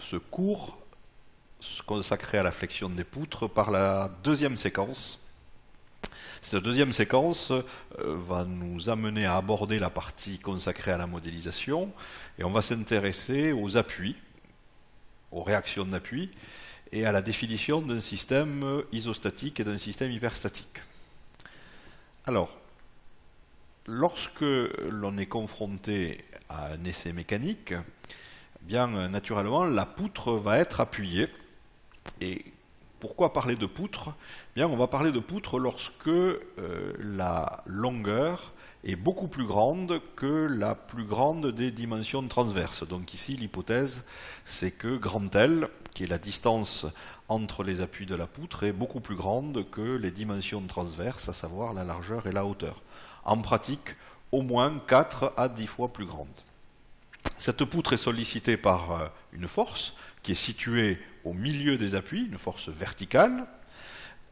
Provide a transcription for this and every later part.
ce cours consacré à la flexion des poutres par la deuxième séquence. Cette deuxième séquence va nous amener à aborder la partie consacrée à la modélisation et on va s'intéresser aux appuis, aux réactions d'appui et à la définition d'un système isostatique et d'un système hyperstatique. Alors, lorsque l'on est confronté à un essai mécanique, eh bien, naturellement, la poutre va être appuyée. Et pourquoi parler de poutre ? Eh bien, on va parler de poutre lorsque la longueur est beaucoup plus grande que la plus grande des dimensions transverses. Donc ici, l'hypothèse, c'est que grand L, qui est la distance entre les appuis de la poutre, est beaucoup plus grande que les dimensions transverses, à savoir la largeur et la hauteur. En pratique, au moins 4 à 10 fois plus grande. Cette poutre est sollicitée par une force qui est située au milieu des appuis, une force verticale.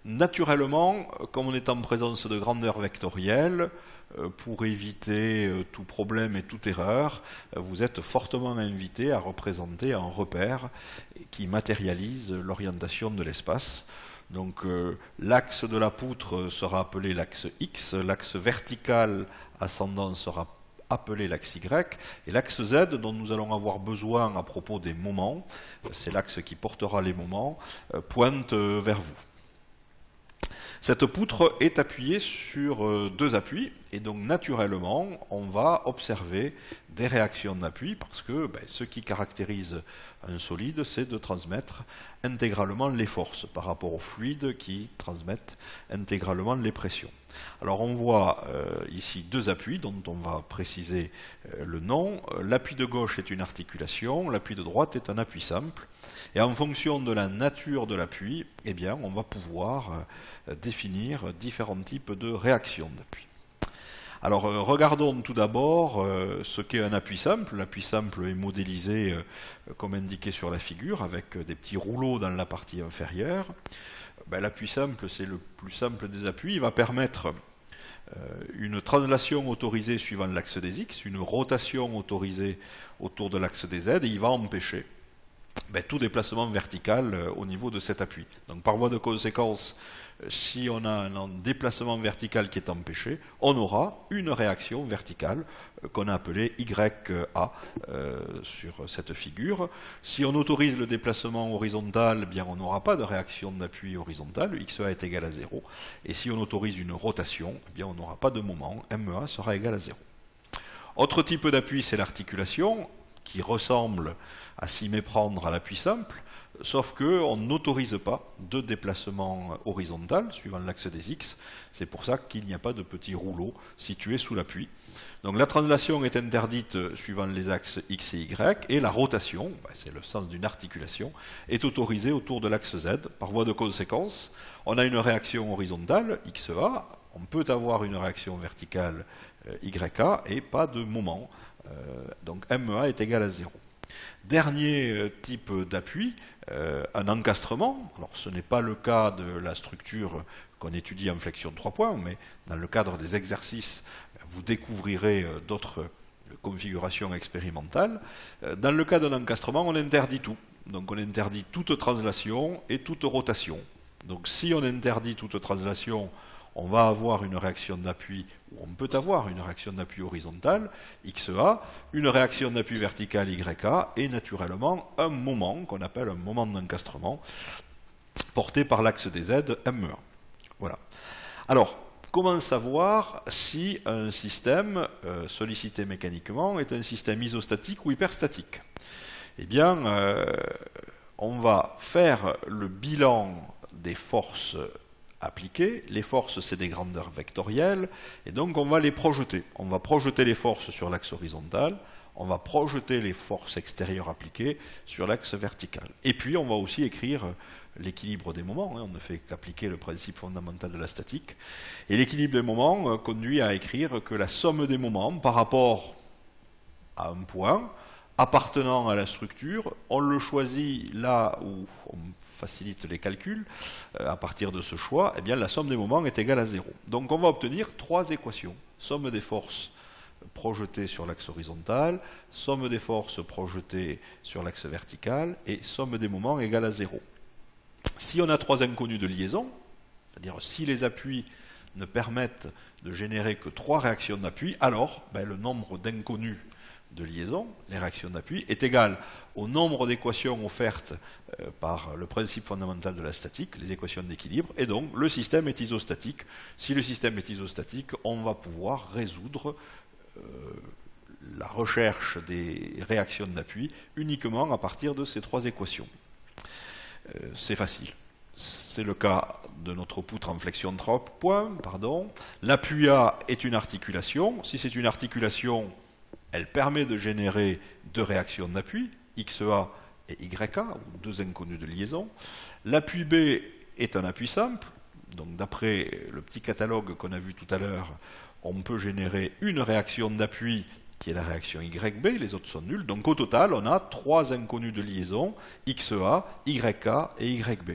Naturellement, comme on est en présence de grandeur vectorielle, pour éviter tout problème et toute erreur, vous êtes fortement invité à représenter un repère qui matérialise l'orientation de l'espace. Donc l'axe de la poutre sera appelé l'axe X, l'axe vertical ascendant sera appelé l'axe Y, et l'axe Z dont nous allons avoir besoin à propos des moments, c'est l'axe qui portera les moments, pointe vers vous. Cette poutre est appuyée sur deux appuis, et donc naturellement, on va observer des réactions d'appui, parce que ce qui caractérise un solide, c'est de transmettre intégralement les forces par rapport aux fluides qui transmettent intégralement les pressions. Alors on voit ici deux appuis dont on va préciser le nom. L'appui de gauche est une articulation, l'appui de droite est un appui simple. Et en fonction de la nature de l'appui, eh bien, on va pouvoir définir différents types de réactions d'appui. Alors regardons tout d'abord ce qu'est un appui simple. L'appui simple est modélisé comme indiqué sur la figure avec des petits rouleaux dans la partie inférieure. L'appui simple, c'est le plus simple des appuis. Il va permettre une translation autorisée suivant l'axe des X, une rotation autorisée autour de l'axe des Z, et il va empêcher tout déplacement vertical au niveau de cet appui. Donc par voie de conséquence, si on a un déplacement vertical qui est empêché, on aura une réaction verticale qu'on a appelée YA sur cette figure. Si on autorise le déplacement horizontal, eh bien on n'aura pas de réaction d'appui horizontale, XA est égal à 0. Et si on autorise une rotation, eh bien on n'aura pas de moment, MEA sera égal à 0. Autre type d'appui, c'est l'articulation, qui ressemble à s'y méprendre à l'appui simple, sauf qu'on n'autorise pas de déplacement horizontal suivant l'axe des X. C'est pour ça qu'il n'y a pas de petits rouleaux situés sous l'appui. Donc la translation est interdite suivant les axes X et Y, et la rotation, c'est le sens d'une articulation, est autorisée autour de l'axe Z. Par voie de conséquence, on a une réaction horizontale, XA, on peut avoir une réaction verticale YA, et pas de moment. Donc MEA est égal à 0. Dernier type d'appui, un encastrement. Alors ce n'est pas le cas de la structure qu'on étudie en flexion 3 points, mais dans le cadre des exercices, vous découvrirez d'autres configurations expérimentales. Dans le cas d'un encastrement, on interdit tout. Donc on interdit toute translation et toute rotation. Donc si on interdit toute translation, on va avoir une réaction d'appui, ou on peut avoir une réaction d'appui horizontale, XA, une réaction d'appui verticale, YA, et naturellement un moment, qu'on appelle un moment d'encastrement, porté par l'axe des Z, MEA. Voilà. Alors, comment savoir si un système sollicité mécaniquement est un système isostatique ou hyperstatique ? Eh bien, on va faire le bilan des forces appliquées. Les forces, c'est des grandeurs vectorielles, et donc on va les projeter. On va projeter les forces sur l'axe horizontal, on va projeter les forces extérieures appliquées sur l'axe vertical. Et puis on va aussi écrire l'équilibre des moments, on ne fait qu'appliquer le principe fondamental de la statique. Et l'équilibre des moments conduit à écrire que la somme des moments par rapport à un point appartenant à la structure, on le choisit là où on facilite les calculs, à partir de ce choix, eh bien la somme des moments est égale à 0. Donc on va obtenir trois équations. Somme des forces projetées sur l'axe horizontal, somme des forces projetées sur l'axe vertical et somme des moments égale à 0. Si on a trois inconnus de liaison, c'est-à-dire si les appuis ne permettent de générer que trois réactions d'appui, alors le nombre d'inconnus de liaison, les réactions d'appui, est égal au nombre d'équations offertes par le principe fondamental de la statique, les équations d'équilibre, et donc le système est isostatique. Si le système est isostatique, on va pouvoir résoudre la recherche des réactions d'appui uniquement à partir de ces trois équations. C'est facile. C'est le cas de notre poutre en flexion 3 points. L'appui A est une articulation. Si c'est une articulation, elle permet de générer deux réactions d'appui, XA et YA, ou deux inconnus de liaison. L'appui B est un appui simple. Donc d'après le petit catalogue qu'on a vu tout à l'heure, on peut générer une réaction d'appui qui est la réaction YB, les autres sont nuls. Donc au total, on a trois inconnus de liaison, XA, YA et YB.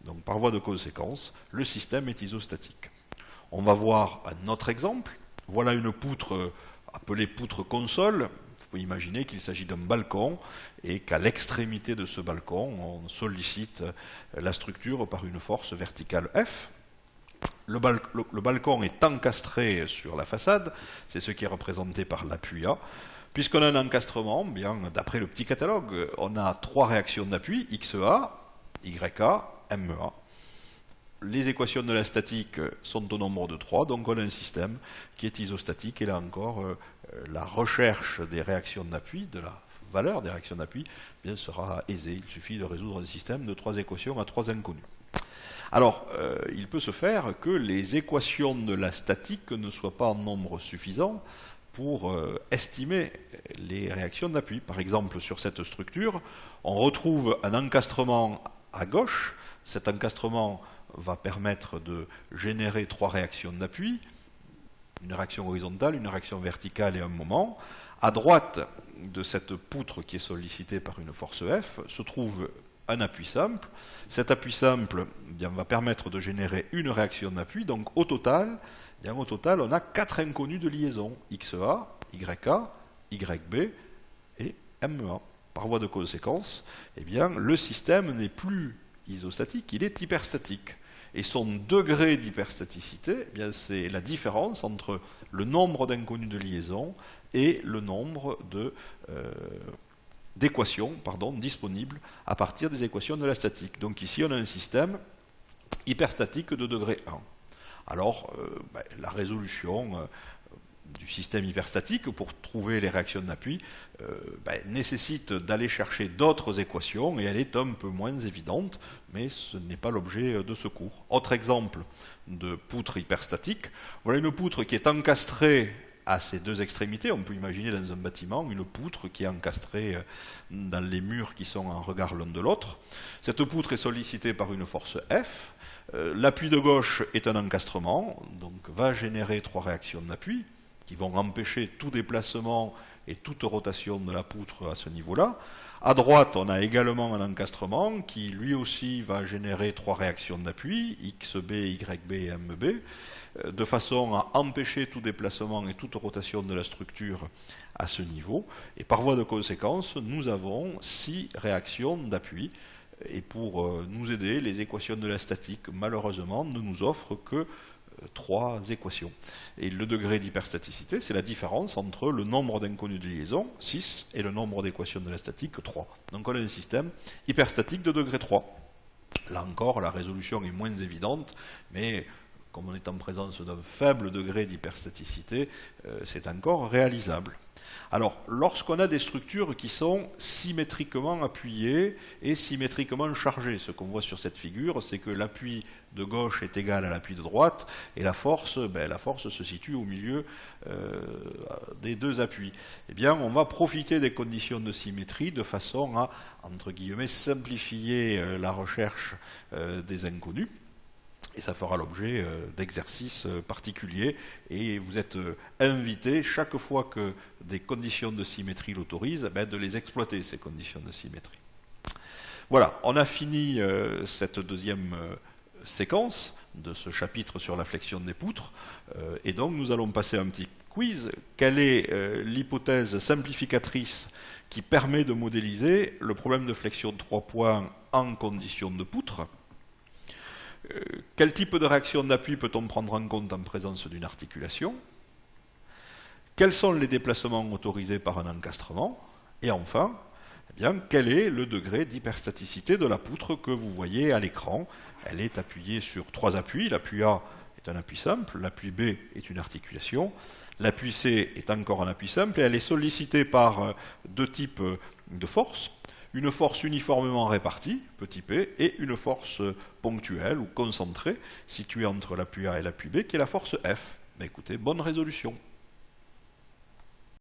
Donc par voie de conséquence, le système est isostatique. On va voir un autre exemple. Voilà une poutre appelée poutre console. Vous pouvez imaginer qu'il s'agit d'un balcon et qu'à l'extrémité de ce balcon, on sollicite la structure par une force verticale F. Le balcon est encastré sur la façade, c'est ce qui est représenté par l'appui A. Puisqu'on a un encastrement, d'après le petit catalogue, on a trois réactions d'appui, XA, YA, MEA. Les équations de la statique sont au nombre de 3, donc on a un système qui est isostatique, et là encore, la recherche des réactions d'appui, de la valeur des réactions d'appui, sera aisée. Il suffit de résoudre un système de trois équations à trois inconnus. Alors, il peut se faire que les équations de la statique ne soient pas en nombre suffisant pour estimer les réactions d'appui. Par exemple, sur cette structure, on retrouve un encastrement à gauche. Cet encastrement va permettre de générer trois réactions d'appui, une réaction horizontale, une réaction verticale et un moment. À droite de cette poutre qui est sollicitée par une force F se trouve un appui simple. Cet appui simple va permettre de générer une réaction d'appui. Donc au total, on a quatre inconnus de liaison, XA, YA, YB et MEA. Par voie de conséquence, le système n'est plus isostatique, il est hyperstatique. Et son degré d'hyperstaticité, c'est la différence entre le nombre d'inconnus de liaison et le nombre d'équations disponibles à partir des équations de la statique. Donc ici, on a un système hyperstatique de degré 1. Alors, la résolution du système hyperstatique pour trouver les réactions d'appui nécessite d'aller chercher d'autres équations, et elle est un peu moins évidente, mais ce n'est pas l'objet de ce cours. Autre exemple de poutre hyperstatique, voilà une poutre qui est encastrée à ces deux extrémités. On peut imaginer dans un bâtiment une poutre qui est encastrée dans les murs qui sont en regard l'un de l'autre. Cette poutre est sollicitée par une force F. L'appui de gauche est un encastrement, donc va générer trois réactions d'appui qui vont empêcher tout déplacement et toute rotation de la poutre à ce niveau-là. À droite, on a également un encastrement qui lui aussi va générer trois réactions d'appui, XB, YB et MB, de façon à empêcher tout déplacement et toute rotation de la structure à ce niveau. Et par voie de conséquence, nous avons 6 réactions d'appui. Et pour nous aider, les équations de la statique, malheureusement, ne nous offrent que 3 équations. Et le degré d'hyperstaticité, c'est la différence entre le nombre d'inconnus de liaison, 6, et le nombre d'équations de la statique, 3. Donc on a un système hyperstatique de degré 3. Là encore, la résolution est moins évidente, mais comme on est en présence d'un faible degré d'hyperstaticité, c'est encore réalisable. Alors, lorsqu'on a des structures qui sont symétriquement appuyées et symétriquement chargées, ce qu'on voit sur cette figure, c'est que l'appui de gauche est égal à l'appui de droite, et la force se situe au milieu des deux appuis. Eh bien, on va profiter des conditions de symétrie de façon à, entre guillemets, simplifier la recherche des inconnus. Et ça fera l'objet d'exercices particuliers, et vous êtes invités, chaque fois que des conditions de symétrie l'autorisent, de les exploiter, ces conditions de symétrie. Voilà, on a fini cette deuxième séquence de ce chapitre sur la flexion des poutres, et donc nous allons passer un petit quiz. Quelle est l'hypothèse simplificatrice qui permet de modéliser le problème de flexion de 3 points en conditions de poutre? Quel type de réaction d'appui peut-on prendre en compte en présence d'une articulation? Quels sont les déplacements autorisés par un encastrement? Et enfin, eh bien, quel est le degré d'hyperstaticité de la poutre que vous voyez à l'écran? Elle est appuyée sur 3 appuis. L'appui A est un appui simple, l'appui B est une articulation, l'appui C est encore un appui simple, et elle est sollicitée par 2 types de forces. Une force uniformément répartie, petit p, et une force ponctuelle ou concentrée, située entre l'appui A et l'appui B, qui est la force F. Ben écoutez, bonne résolution.